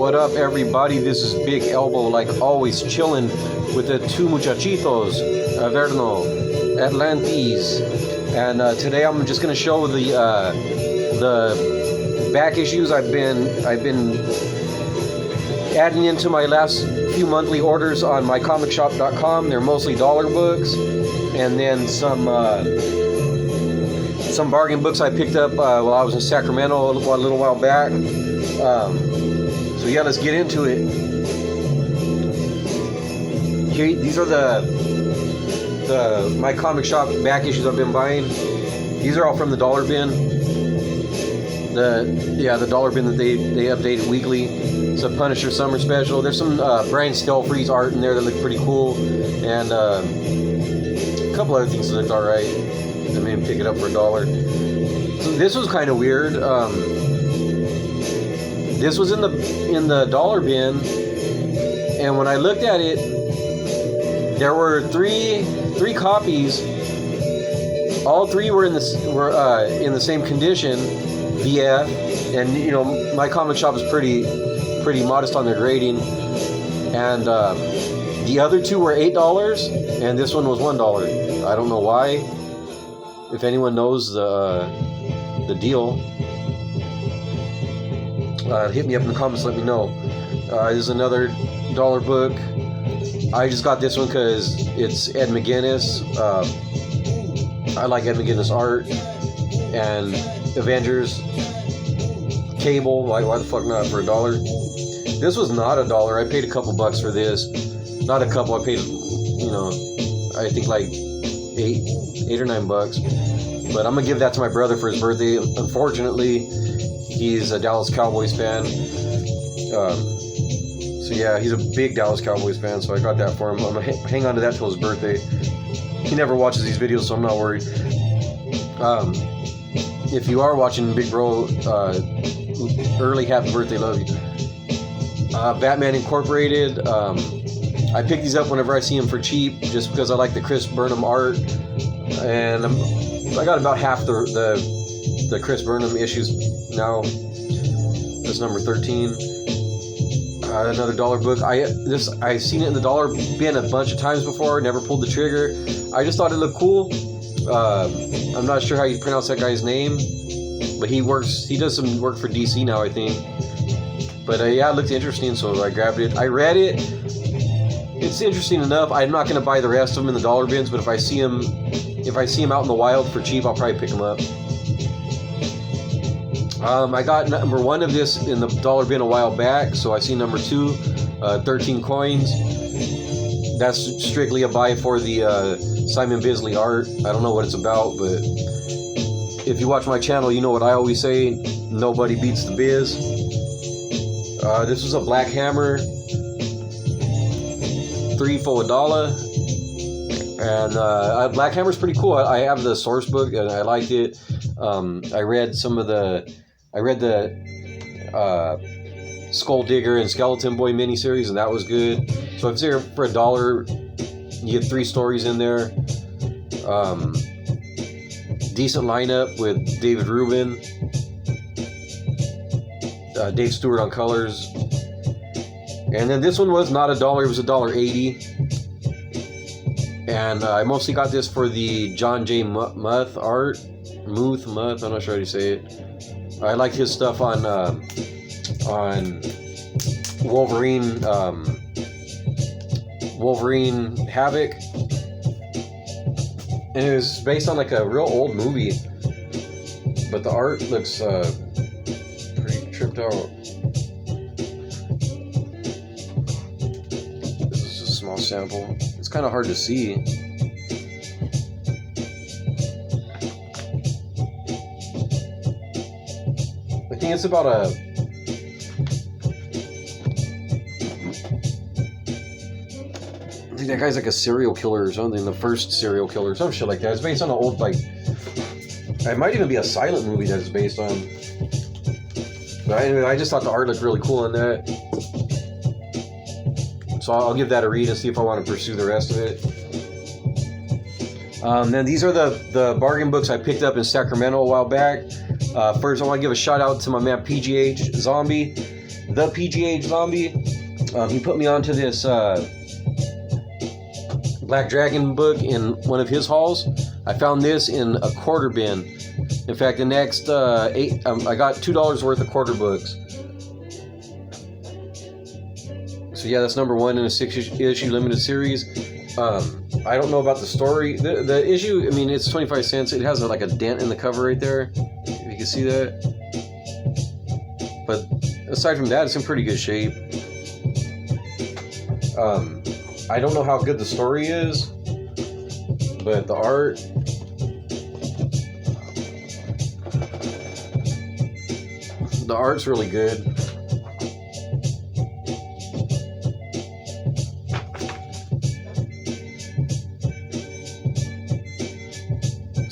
What up, everybody? This is Big Elbow, like always, chilling with the two muchachitos, Averno, Atlantis, and today I'm just gonna show the back issues I've been adding into my last few monthly orders on mycomicshop.com. They're mostly dollar books, and then some bargain books I picked up while I was in Sacramento a little while back. So yeah, let's get into it. Here, these are the My Comic Shop back issues I've been buying. These are all from the dollar bin. The dollar bin that they update it weekly. It's a Punisher Summer Special. There's some Brian Stelfreeze art in there that look pretty cool, and a couple other things that looked alright. I made him pick it up for $1. So this was kind of weird. This was in the dollar bin, and when I looked at it, there were three copies. All three were in the same condition, VF, and you know my comic shop is pretty modest on their grading, and the other two were $8, and this one was $1. I don't know why. If anyone knows the deal, hit me up in the comments, let me know. This is another dollar book. I just got this one because it's Ed McGuinness. I like Ed McGuinness art, and Avengers Cable. Why the fuck not for $1? This was not $1. I paid a couple bucks for this. Not a couple. I paid, I think like $8 or $9. But I'm gonna give that to my brother for his birthday. Unfortunately, he's a Dallas Cowboys fan. So yeah, he's a big Dallas Cowboys fan, so I got that for him. I'm gonna hang on to that till his birthday. He never watches these videos, so I'm not worried. If you are watching, big bro, early happy birthday, love you. Batman Incorporated. I pick these up whenever I see them for cheap, just because I like the Chris Burnham art, and I got about half the Chris Burnham issues now. That's number 13. Another dollar book. I've seen it in the dollar bin a bunch of times before. Never pulled the trigger. I just thought it looked cool. I'm not sure how you pronounce that guy's name, but he does some work for DC now, I think. But yeah, it looked interesting, so I grabbed it. I read it. It's interesting enough. I'm not going to buy the rest of them in the dollar bins, but if I see them out in the wild for cheap, I'll probably pick them up. I got number 1 of this in the dollar bin a while back, so I see number 2, 13 coins. That's strictly a buy for the Simon Bisley art. I don't know what it's about, but if you watch my channel, you know what I always say: nobody beats the biz. This was a Black Hammer, 3 for $1. And Black Hammer's pretty cool. I have the source book and I liked it. I read the Skull Digger and Skeleton Boy miniseries, and that was good. So if it's here for $1, you get 3 stories in there. Decent lineup with David Rubin, Dave Stewart on colors. And then this one was not $1, it was $1.80. And I mostly got this for the John J. Muth art. Muth, I'm not sure how to say it. I like his stuff on Wolverine, Wolverine Havoc. And it was based on like a real old movie, but the art looks pretty tripped out. This is just a small sample. It's kind of hard to see. I think it's about I think that guy's like a serial killer or something, the first serial killer, some shit like that. It's based on an old, it might even be a silent movie that it's based on. But anyway, I just thought the art looked really cool on that. So I'll give that a read and see if I want to pursue the rest of it. Then these are the bargain books I picked up in Sacramento a while back. First, I want to give a shout out to my man PGH Zombie. the PGH Zombie. He put me onto this Black Dragon book in one of his hauls. I found this in a quarter bin. In fact, the next I got $2 worth of quarter books. So yeah, that's number 1 in a 6-issue limited series. I don't know about the story. The issue, I mean, it's 25 cents. It has like a dent in the cover right there, if you can see that. But aside from that, it's in pretty good shape. I don't know how good the story is, but the art's really good.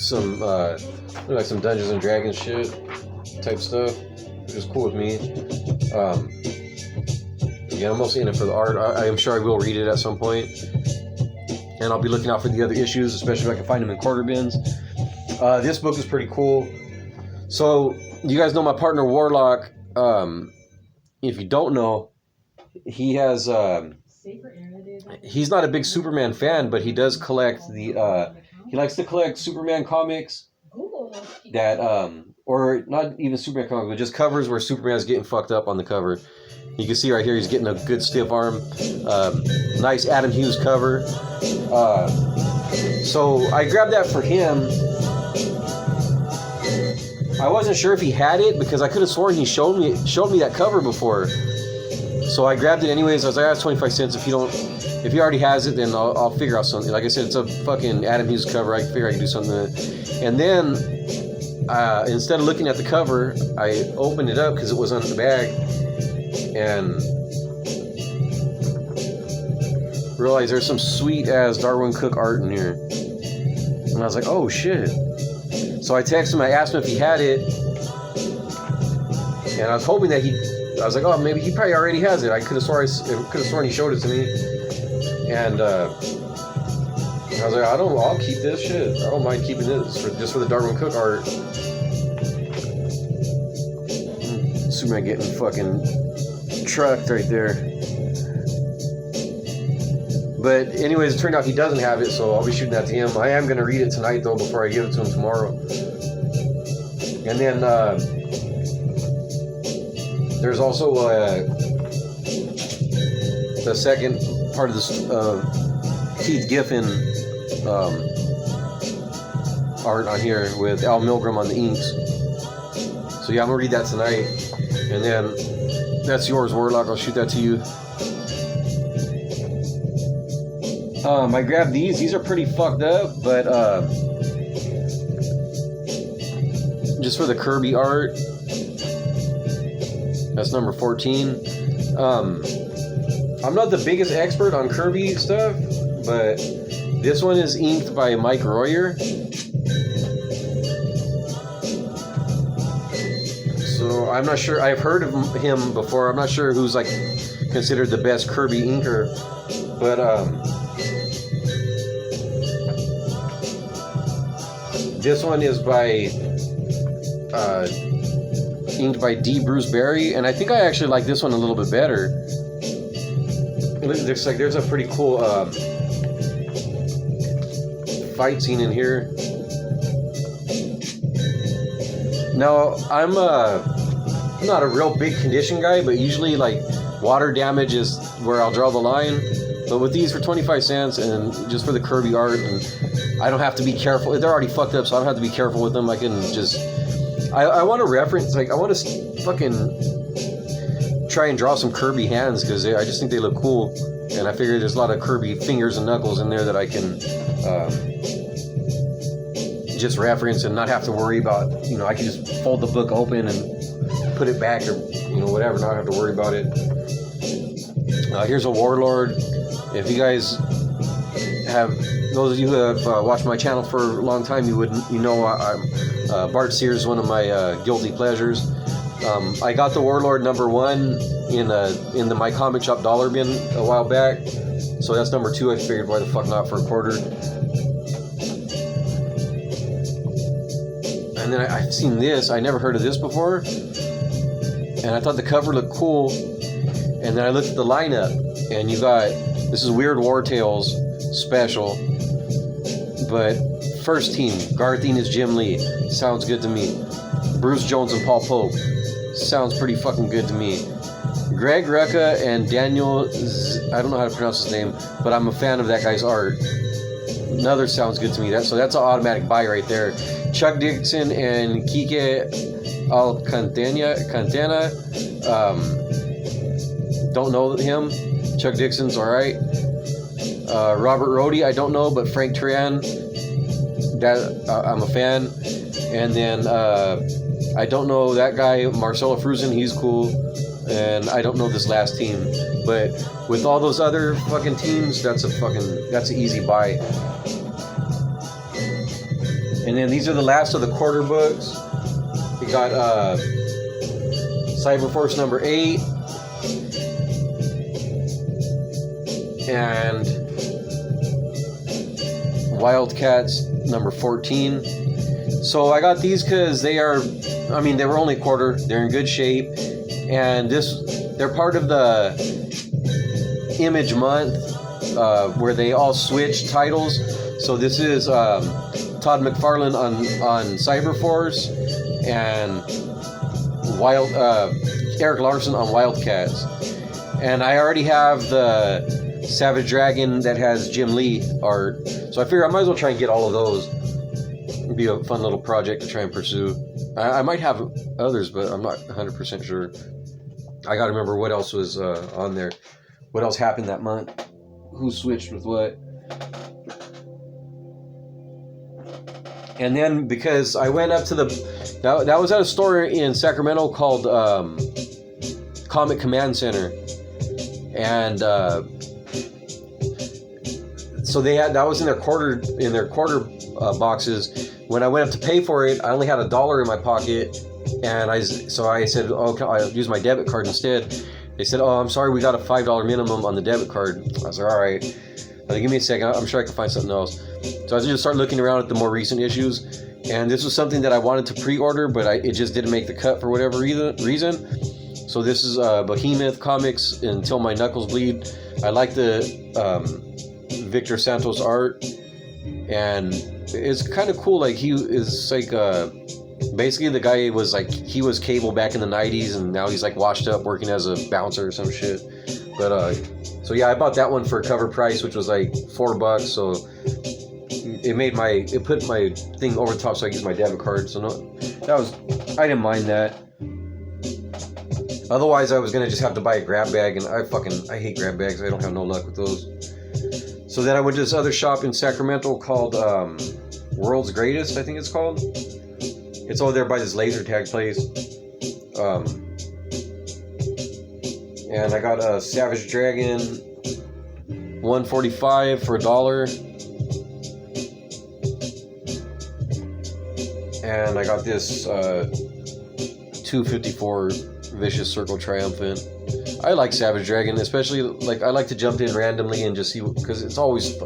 Some like some Dungeons and Dragons shit type stuff, which is cool with me. Yeah, I'm mostly in it for the art. I am sure I will read it at some point, and I'll be looking out for the other issues, especially if I can find them in quarter bins. This book is pretty cool. So you guys know my partner War.lock. If you don't know, he has he's not a big Superman fan, but he does collect the he likes to collect Superman comics that or not even Superman comics, but just covers where Superman's getting fucked up on the cover. You can see right here he's getting a good stiff arm. Nice Adam Hughes cover. So I grabbed that for him. I wasn't sure if he had it because I could have sworn he showed me that cover before. So I grabbed it anyways. I was like, that's 25 cents. If he already has it, then I'll figure out something. Like I said, it's a fucking Adam Hughes cover. I figure I can do something with it. And then instead of looking at the cover, I opened it up because it was under the bag and realized there's some sweet ass Darwin Cook art in here. And I was like, oh shit. So I texted him, I asked him if he had it, and I was hoping that I was like, oh, maybe he probably already has it. I could have sworn he showed it to me, and I was like, I'll keep this shit. I don't mind keeping this just for the Darwin Cook art. Superman getting fucking trucked right there. But anyways, it turned out he doesn't have it, so I'll be shooting that to him. I am going to read it tonight, though, before I give it to him tomorrow. And then there's also the second part of this Keith Giffen art on here with Al Milgrom on the inks. So yeah, I'm going to read that tonight. And then that's yours, Warlock. I'll shoot that to you. I grabbed these. These are pretty fucked up, but just for the Kirby art. That's number 14. I'm not the biggest expert on Kirby stuff, but this one is inked by Mike Royer. So I'm not sure. I've heard of him before. I'm not sure who's like considered the best Kirby inker, but this one is by inked by D. Bruce Berry, and I think I actually like this one a little bit better. It looks like there's a pretty cool fight scene in here. Now, I'm not a real big condition guy, but usually like water damage is where I'll draw the line. But with these for 25 cents and just for the Kirby art, and I don't have to be careful. They're already fucked up, so I don't have to be careful with them. I can just... I want to reference... Like, I want to fucking try and draw some Kirby hands, because I just think they look cool. And I figure there's a lot of Kirby fingers and knuckles in there that I can just reference and not have to worry about... You know, I can just fold the book open and put it back or, you know, whatever. Not have to worry about it. Here's a Warlord. If you guys have... Those of you who have watched my channel for a long time, you know Bart Sears is one of my guilty pleasures. I got the Warlord number 1 in the My Comic Shop dollar bin a while back, so that's number 2. I figured why the fuck not for a quarter. And then I've seen this. I never heard of this before. and I thought the cover looked cool. And then I looked at the lineup, and you got, this is Weird War Tales special, but first team, Garth Ennis, Jim Lee, sounds good to me. Bruce Jones and Paul Pope, sounds pretty fucking good to me. Greg Rucka and Daniel, I don't know how to pronounce his name, but I'm a fan of that guy's art. Another sounds good to me. So that's an automatic buy right there. Chuck Dixon and Kike Alcantana. Don't know him. Chuck Dixon's alright. Robert Rohde, I don't know, but Frank Turan, that I'm a fan. And then I don't know that guy, Marcelo Fruzen, he's cool. And I don't know this last team. But with all those other fucking teams, that's an easy buy. And then these are the last of the quarter books. We got Cyberforce number 8. And Wildcats number 14. So I got these because they were only quarter. They're in good shape. And they're part of the Image Month where they all switch titles. So this is Todd McFarlane on Cyberforce and Eric Larson on Wildcats. And I already have the Savage Dragon that has Jim Lee art. So I figure I might as well try and get all of those. It'd be a fun little project to try and pursue. I might have others, but I'm not 100% sure. I gotta remember what else was on there. What else happened that month? Who switched with what? And then because I went up to that was at a store in Sacramento called Comic Command Center, and so that was in their quarter boxes. When I went up to pay for it, I only had $1 in my pocket, and I said, "Oh, I'll use my debit card instead." They said, "Oh, I'm sorry, we got a $5 minimum on the debit card." I was like, "All right, give me a second. I'm sure I can find something else." So I just started looking around at the more recent issues, and this was something that I wanted to pre-order, but it just didn't make the cut for whatever reason. So this is Behemoth Comics Until My Knuckles Bleed. I like the Victor Santos art, and it's kind of cool. Like, he is like basically the guy was like, he was Cable back in the 90s, and now he's like washed up working as a bouncer or some shit. But so yeah, I bought that one for a cover price, which was like $4. So it put my thing over the top, so I used my debit card. So I didn't mind that. Otherwise, I was gonna just have to buy a grab bag, and I hate grab bags. I don't have no luck with those. So then I went to this other shop in Sacramento called World's Greatest, I think it's called. It's over there by this laser tag place. And I got a Savage Dragon 145 for $1. And I got this 254 Vicious Circle Triumphant. I like Savage Dragon, especially like I like to jump in randomly and just see, because it's always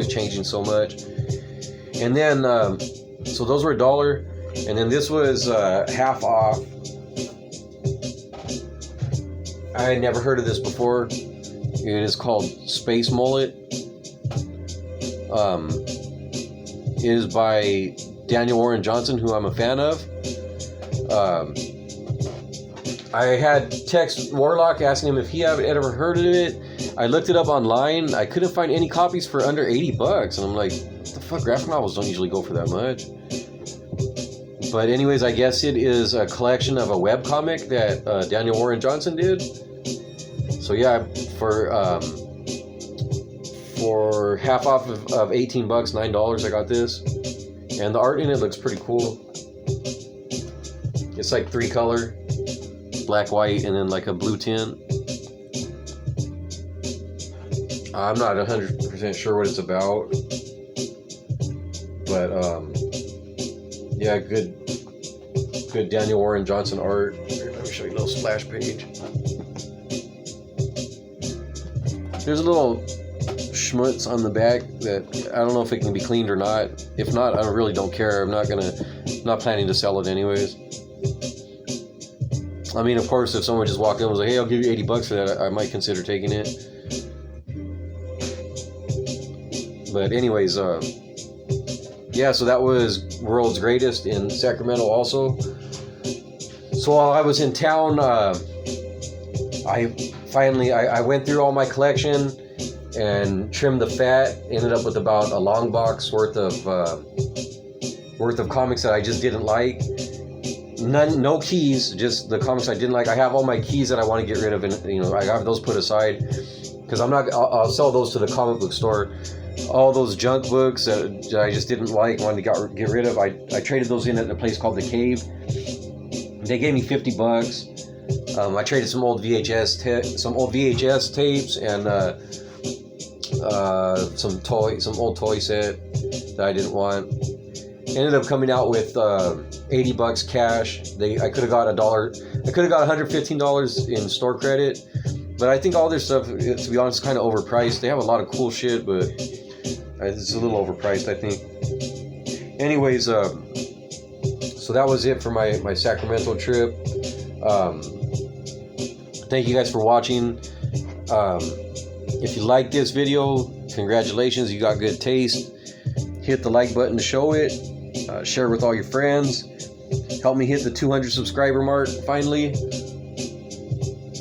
changing so much. And then so those were $1, and then this was half off. I had never heard of this before. It is called Space Mullet. It is by Daniel Warren Johnson, who I'm a fan of. I had text War.lock asking him if he had ever heard of it. I looked it up online. I couldn't find any copies for under $80, and I'm like, what the fuck? Graphic novels don't usually go for that much. But anyways, I guess it is a collection of a webcomic that Daniel Warren Johnson did. So yeah, for half off of $18, $9, I got this. And the art in it looks pretty cool. It's like 3-color, black, white, and then like a blue tint. I'm not 100% sure what it's about, but yeah, good Daniel Warren Johnson art. Here, let me show you a little splash page. There's a little schmutz on the back that I don't know if it can be cleaned or not. If not, I really don't care. I'm not planning to sell it anyways. I mean, of course, if someone just walked in and was like, hey, I'll give you $80 for that, I might consider taking it. But anyways, yeah, so that was World's Greatest in Sacramento also. So while I was in town, I went through all my collection and trimmed the fat. Ended up with about a long box worth of comics that I just didn't like. No keys, just the comics I didn't like. I have all my keys that I want to get rid of, and I have those put aside because I'll sell those to the comic book store. All those junk books that I just didn't like, wanted to get rid of, I traded those in at a place called The Cave. They gave me $50. I traded some old VHS tapes and some old toy set that I didn't want. Ended up coming out with $80 cash. I could have got $115 in store credit, but I think all their stuff, to be honest, is kind of overpriced. They have a lot of cool shit, but it's a little overpriced, I think. Anyways, so that was it for my Sacramento trip. Thank you guys for watching. If you like this video, congratulations, you got good taste. Hit the like button to show it. Share with all your friends. Help me hit the 200 subscriber mark finally.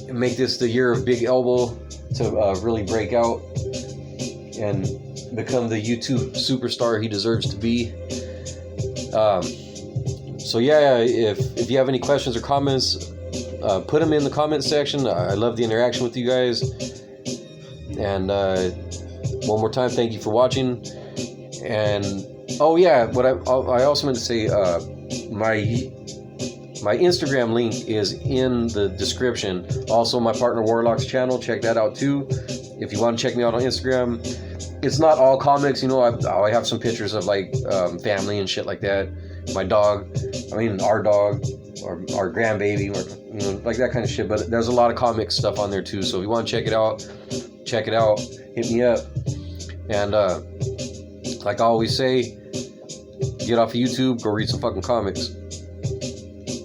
And make this the year of Big Elbow to really break out and become the YouTube superstar he deserves to be. So yeah, if you have any questions or comments, put them in the comment section. I love the interaction with you guys. And one more time, thank you for watching. And oh yeah, what I also meant to say, my Instagram link is in the description. Also, my partner Warlock's channel, check that out too. If you want to check me out on Instagram, it's not all comics. I have some pictures of like family and shit like that. My dog, our dog, or our grandbaby, or like that kind of shit. But there's a lot of comic stuff on there too. So if you want to check it out. Hit me up. And like I always say, get off of YouTube, go read some fucking comics.